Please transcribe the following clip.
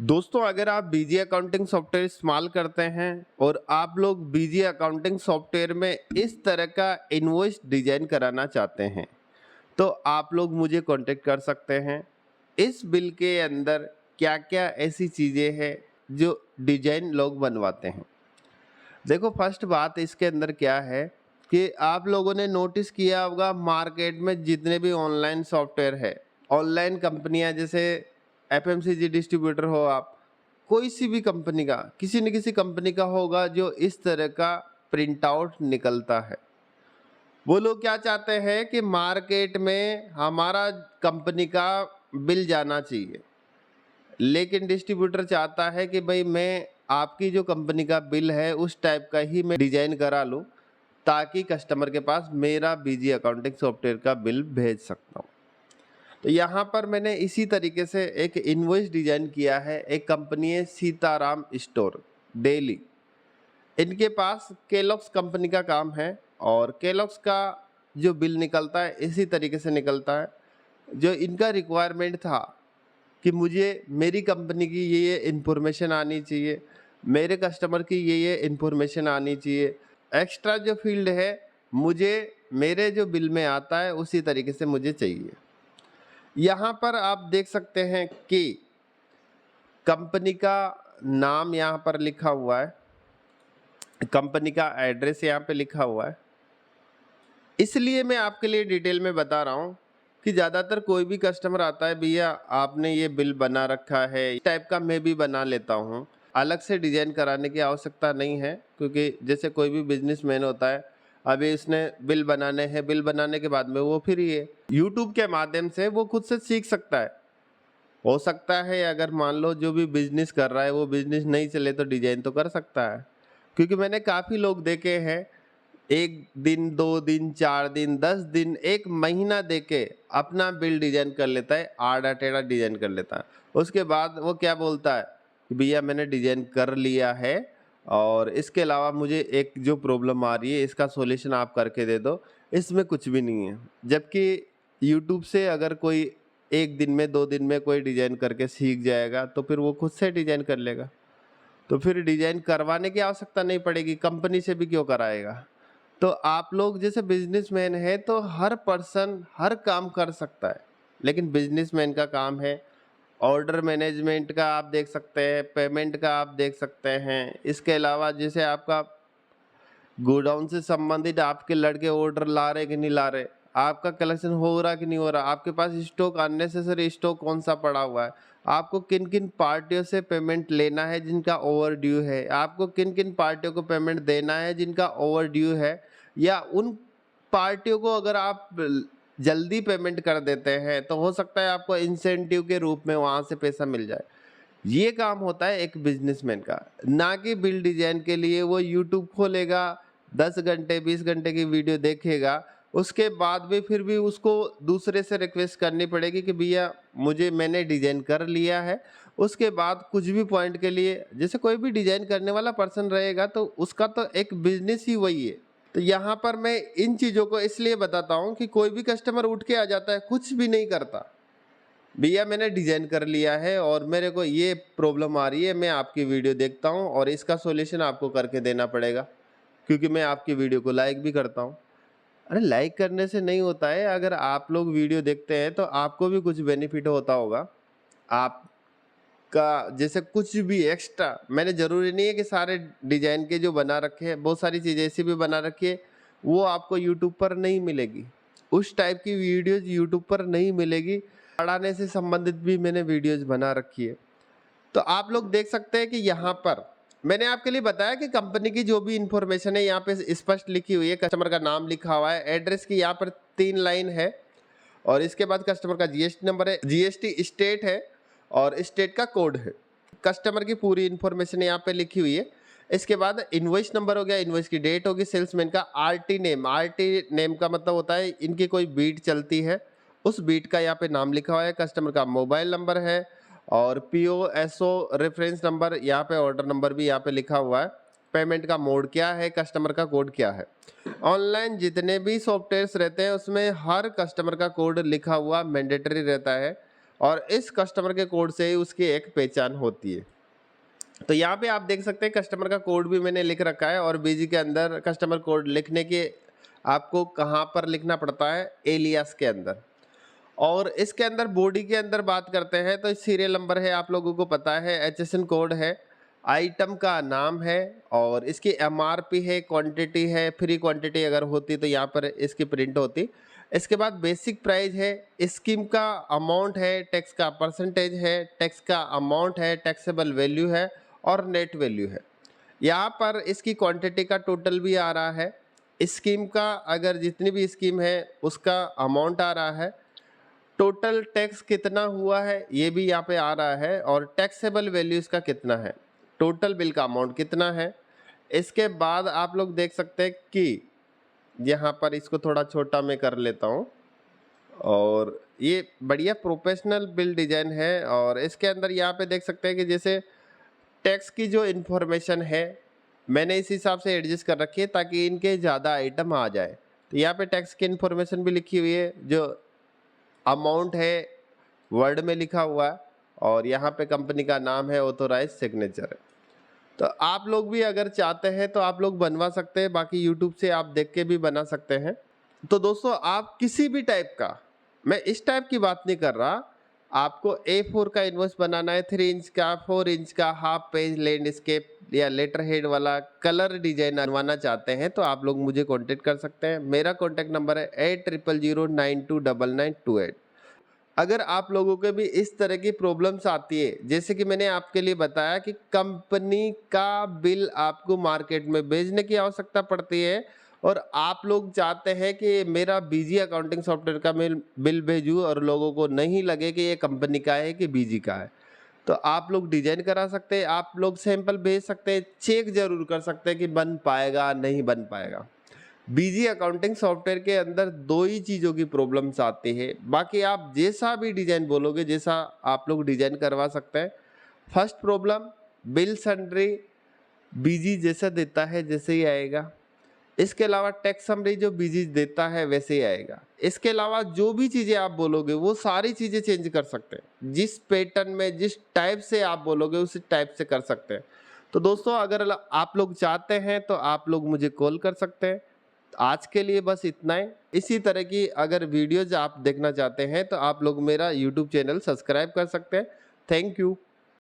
दोस्तों, अगर आप बीजी अकाउंटिंग सॉफ्टवेयर इस्तेमाल करते हैं और आप लोग बीजी अकाउंटिंग सॉफ्टवेयर में इस तरह का इनवॉइस डिजाइन कराना चाहते हैं, तो आप लोग मुझे कांटेक्ट कर सकते हैं। इस बिल के अंदर क्या-क्या ऐसी चीज़ें हैं जो डिजाइन लोग बनवाते हैं। देखो, फर्स्ट बात इसके अंदर क्या है कि आप लोगों ने नोटिस किया होगा मार्केट में जितने भी ऑनलाइन सॉफ्टवेयर है, ऑनलाइन कंपनियां जैसे एफएमसीजी डिस्ट्रीब्यूटर हो, आप कोई सी भी कंपनी का किसी न किसी कंपनी का होगा जो इस तरह का प्रिंट आउट निकलता है। वो लोग क्या चाहते हैं कि मार्केट में हमारा कंपनी का बिल जाना चाहिए, लेकिन डिस्ट्रीब्यूटर चाहता है कि भाई मैं आपकी जो कंपनी का बिल है उस टाइप का ही मैं डिजाइन करा लूं, ताकि कस्टमर के पास मेरा बीजी अकाउंटिंग सॉफ्टवेयर का बिल भेज सकता हूं। तो यहाँ पर मैंने इसी तरीके से एक इनवॉइस डिजाइन किया है। एक कंपनी है सीताराम स्टोर दिल्ली, इनके पास केलॉग्स कंपनी का काम है और केलॉग्स का जो बिल निकलता है इसी तरीके से निकलता है। जो इनका रिक्वायरमेंट था कि मुझे मेरी कंपनी की ये इन्फॉर्मेशन आनी चाहिए, मेरे कस्टमर की ये इन्फॉर्मेशन आनी चाहिए। एक्स्ट्रा जो फील्ड है मुझे मेरे जो बिल में आता है उसी तरीके से मुझे चाहिए। यहाँ पर आप देख सकते हैं कि कंपनी का नाम यहाँ पर लिखा हुआ है, कंपनी का एड्रेस यहाँ पे लिखा हुआ है। इसलिए मैं आपके लिए डिटेल में बता रहा हूँ कि ज़्यादातर कोई भी कस्टमर आता है, भैया आपने ये बिल बना रखा है, इस टाइप का मैं भी बना लेता हूँ। अलग से डिजाइन कराने की आवश्यकता नहीं है, क्योंकि जैसे कोई भी बिजनेसमैन होता है, अभी इसने बिल बनाने हैं, बिल बनाने के बाद में वो फिर ये यूट्यूब के माध्यम से वो खुद से सीख सकता है। हो सकता है अगर मान लो जो भी बिजनेस कर रहा है वो बिजनेस नहीं चले तो डिजाइन तो कर सकता है, क्योंकि मैंने काफ़ी लोग देखे हैं 1 दिन, 2 दिन, 4 दिन, 10 दिन, 1 महीना देके अपना बिल डिज़ाइन कर लेता है, आड़ा-टेढ़ा डिज़ाइन कर लेता है। उसके बाद वो क्या बोलता है कि भैया मैंने डिज़ाइन कर लिया है और इसके अलावा मुझे एक जो प्रॉब्लम आ रही है इसका सॉल्यूशन आप करके दे दो, इसमें कुछ भी नहीं है। जबकि यूट्यूब से अगर कोई 1 दिन में, 2 दिन में कोई डिज़ाइन करके सीख जाएगा तो फिर वो खुद से डिज़ाइन कर लेगा। तो फिर डिज़ाइन करवाने की आवश्यकता नहीं पड़ेगी, कंपनी से भी क्यों कराएगा। तो आप लोग जैसे बिजनेसमैन है तो हर पर्सन हर काम कर सकता है, लेकिन बिजनेसमैन का काम है ऑर्डर मैनेजमेंट का, आप देख सकते हैं पेमेंट का, आप देख सकते हैं। इसके अलावा जैसे आपका गोडाउन से संबंधित आपके लड़के ऑर्डर ला रहे कि नहीं ला रहे, आपका कलेक्शन हो रहा कि नहीं हो रहा, आपके पास स्टॉक अननेसेसरी स्टॉक कौन सा पड़ा हुआ है, आपको किन किन पार्टियों से पेमेंट लेना है जिनका ओवर ड्यू है, आपको किन किन पार्टियों को पेमेंट देना है जिनका ओवर ड्यू है, या उन पार्टियों को अगर आप जल्दी पेमेंट कर देते हैं तो हो सकता है आपको इंसेंटिव के रूप में वहां से पैसा मिल जाए। ये काम होता है एक बिजनेसमैन का, ना कि बिल डिजाइन के लिए वो यूट्यूब खोलेगा, 10 घंटे 20 घंटे की वीडियो देखेगा, उसके बाद भी फिर भी उसको दूसरे से रिक्वेस्ट करनी पड़ेगी कि भैया मुझे मैंने डिजाइन कर लिया है। उसके बाद कुछ भी पॉइंट के लिए जैसे कोई भी डिजाइन करने वाला पर्सन रहेगा तो उसका तो एक बिजनेस ही वही है। तो यहाँ पर मैं इन चीज़ों को इसलिए बताता हूँ कि कोई भी कस्टमर उठ के आ जाता है, कुछ भी नहीं करता, भैया मैंने डिज़ाइन कर लिया है और मेरे को ये प्रॉब्लम आ रही है, मैं आपकी वीडियो देखता हूँ और इसका सॉल्यूशन आपको करके देना पड़ेगा, क्योंकि मैं आपकी वीडियो को लाइक भी करता हूँ। अरे लाइक करने से नहीं होता है, अगर आप लोग वीडियो देखते हैं तो आपको भी कुछ बेनिफिट होता होगा। आपका जैसे कुछ भी एक्स्ट्रा, मैंने ज़रूरी नहीं है कि सारे डिज़ाइन के जो बना रखे हैं, बहुत सारी चीज़ें ऐसी भी बना रखी है वो आपको यूट्यूब पर नहीं मिलेगी। उस टाइप की वीडियोज़ यूट्यूब पर नहीं मिलेगी। पढ़ाने से संबंधित भी मैंने वीडियोज़ बना रखी है। तो आप लोग देख सकते हैं कि यहाँ पर मैंने आपके लिए बताया कि कंपनी की जो भी इंफॉर्मेशन है यहाँ पे स्पष्ट लिखी हुई है, कस्टमर का नाम लिखा हुआ है, एड्रेस की यहाँ पर 3 लाइन है और इसके बाद कस्टमर का जीएसटी नंबर है, जीएसटी स्टेट है और स्टेट का कोड है। कस्टमर की पूरी इंफॉर्मेशन यहाँ पे लिखी हुई है। इसके बाद इनवॉइस नंबर हो गया, इनवॉइस की डेट होगी, सेल्समैन का आरटी नेम, आरटी नेम का मतलब होता है इनकी कोई बीट चलती है, उस बीट का यहाँ पे नाम लिखा हुआ है, कस्टमर का मोबाइल नंबर है और पीओएसओ रेफरेंस नंबर, यहाँ पे ऑर्डर नंबर भी यहाँ पे लिखा हुआ है, पेमेंट का मोड क्या है, कस्टमर का कोड क्या है। ऑनलाइन जितने भी सॉफ्टवेयर्स रहते हैं उसमें हर कस्टमर का कोड लिखा हुआ मैंडेटरी रहता है और इस कस्टमर के कोड से ही उसकी एक पहचान होती है। तो यहाँ पे आप देख सकते हैं कस्टमर का कोड भी मैंने लिख रखा है, और बीजी के अंदर कस्टमर कोड लिखने के आपको कहाँ पर लिखना पड़ता है, एलियास के अंदर। और इसके अंदर बॉडी के अंदर बात करते हैं तो सीरियल नंबर है, आप लोगों को पता है, HSN कोड है, आइटम का नाम है, और इसकी MRP है, क्वांटिटी है, फ्री क्वांटिटी अगर होती तो यहाँ पर इसकी प्रिंट होती। इसके बाद बेसिक प्राइस है, स्कीम का अमाउंट है, टैक्स का परसेंटेज है, टैक्स का अमाउंट है, टैक्सेबल वैल्यू है, और नेट वैल्यू है। यहाँ पर इसकी क्वांटिटी का टोटल भी आ रहा है, स्कीम का अगर जितनी भी स्कीम है उसका अमाउंट आ रहा है, टोटल टैक्स कितना हुआ है ये भी यहाँ पे आ रहा है, और टैक्सेबल वैल्यू इसका कितना है, टोटल बिल का अमाउंट कितना है। इसके बाद आप लोग देख सकते हैं कि यहाँ पर इसको थोड़ा छोटा मैं कर लेता हूँ, और ये बढ़िया प्रोफेशनल बिल डिजाइन है। और इसके अंदर यहाँ पे देख सकते हैं कि जैसे टैक्स की जो इन्फॉर्मेशन है मैंने इस हिसाब से एडजस्ट कर रखी है ताकि इनके ज़्यादा आइटम आ जाए। तो यहाँ पे टैक्स की इन्फॉर्मेशन भी लिखी हुई है, जो अमाउंट है वर्ड में लिखा हुआ है, और यहाँ पे कंपनी का नाम है, ऑथोराइज सिग्नेचर है। तो आप लोग भी अगर चाहते हैं तो आप लोग बनवा सकते हैं, बाकी यूट्यूब से आप देख के भी बना सकते हैं। तो दोस्तों आप किसी भी टाइप का, मैं इस टाइप की बात नहीं कर रहा, आपको A4 का इनवॉइस बनाना है, 3 इंच का, 4 इंच का, हाफ पेज लैंडस्केप या लेटर हेड वाला कलर डिजाइन बनवाना चाहते हैं तो आप लोग मुझे कांटेक्ट कर सकते हैं। मेरा कांटेक्ट नंबर है 8009299928। अगर आप लोगों के भी इस तरह की प्रॉब्लम्स आती है, जैसे कि मैंने आपके लिए बताया कि कंपनी का बिल आपको मार्केट में भेजने की आवश्यकता पड़ती है, और आप लोग चाहते हैं कि मेरा बीजी अकाउंटिंग सॉफ्टवेयर का बिल भेजूँ और लोगों को नहीं लगे कि ये कंपनी का है कि बीजी का है, तो आप लोग डिजाइन करा सकते हैं, आप लोग सैंपल भेज सकते हैं, चेक जरूर कर सकते हैं कि बन पाएगा नहीं बन पाएगा। बीजी अकाउंटिंग सॉफ्टवेयर के अंदर 2 ही चीज़ों की प्रॉब्लम्स आती है, बाकी आप जैसा भी डिजाइन बोलोगे जैसा आप लोग डिजाइन करवा सकते हैं। फर्स्ट प्रॉब्लम, बिल सन्ड्री बीजी जैसा देता है जैसे ही आएगा। इसके अलावा टैक्स समरी जो बीजी देता है वैसे ही आएगा। इसके अलावा जो भी चीज़ें आप बोलोगे वो सारी चीज़ें चेंज कर सकते हैं, जिस पैटर्न में जिस टाइप से आप बोलोगे उसी टाइप से कर सकते हैं। तो दोस्तों अगर आप लोग चाहते हैं तो आप लोग मुझे कॉल कर सकते हैं। आज के लिए बस इतना ही। इसी तरह की अगर वीडियोज आप देखना चाहते हैं तो आप लोग मेरा यूट्यूब चैनल सब्सक्राइब कर सकते हैं। Thank you.